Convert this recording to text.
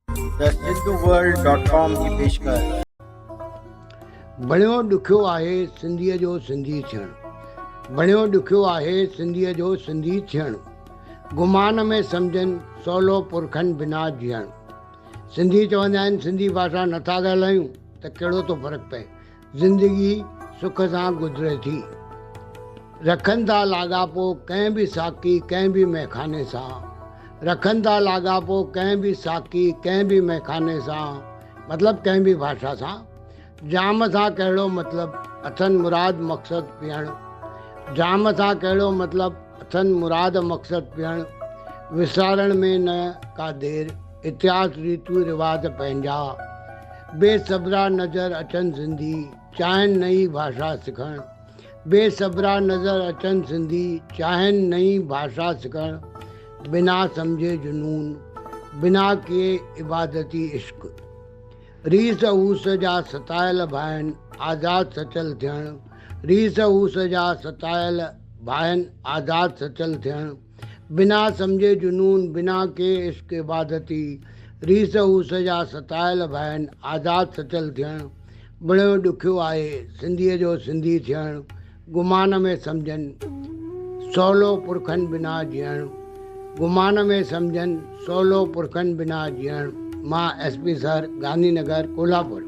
The सिंधुवर्ल्ड.com की पेशकश। बणियो ॾुखियो आहे सिंधीअ जो सिंधी थियणु। बणियो ॾुखियो आहे सिंधीअ जो सिंधी थियणु। गुमान में सम्झनि सवलो पुरखनि बिना जीअणु। सिंधी चवंदा आहिनि सिंधी भाषा नथा ॻाल्हायूं त कहिड़ो थो फ़र्क़ु पए, ज़िंदगी सुख सां गुज़रे थी। रखनि था लाॻापो कंहिं बि साकी कंहिं बि मैखाने सां। रखनि था लाॻापो कंहिं बि साकी कंहिं बि मैखाने सां, मतिलबु कंहिं बि भाषा सां। जाम सां कहिड़ो मतिलबु, अथनि मुराद मक़सदु पीअणु। जाम सां कहिड़ो मतिलबु, अथनि मुराद मक़सदु पीअणु। विसारण में न का देरि, इतिहास रीतियूं रिवाज पंहिंजा। बेसब्रा नज़र अचनि सिंधी, चाहिनि नई भाषा सिखणु। बेसब्रा नज़र अचनि सिंधी, चाहिनि नई भाषा सिखणु। बिना सम्झे जुनून, बिना किए इबादती इश्क़। रीस हूस जा सतायल भाइनि आज़ाद सचल थियणु। रीस हूस जा सतायल भाइनि आज़ाद सचल थियणु। बिना सम्झे जुनून, बिना के इश्क़ इबादती। रीस हूस जा सतायल भाइनि आज़ाद सचल थियणु। बणियो ॾुखियो आहे सिंधीअ जो सिंधी थियणु। गुमान में सम्झनि सवलो पुरखनि बिना जीअणु। गुमान में सम्झनि सवलो पुरखनि बिना जीअणु। मां SP सर, गांधीनगर, कोल्हापुर।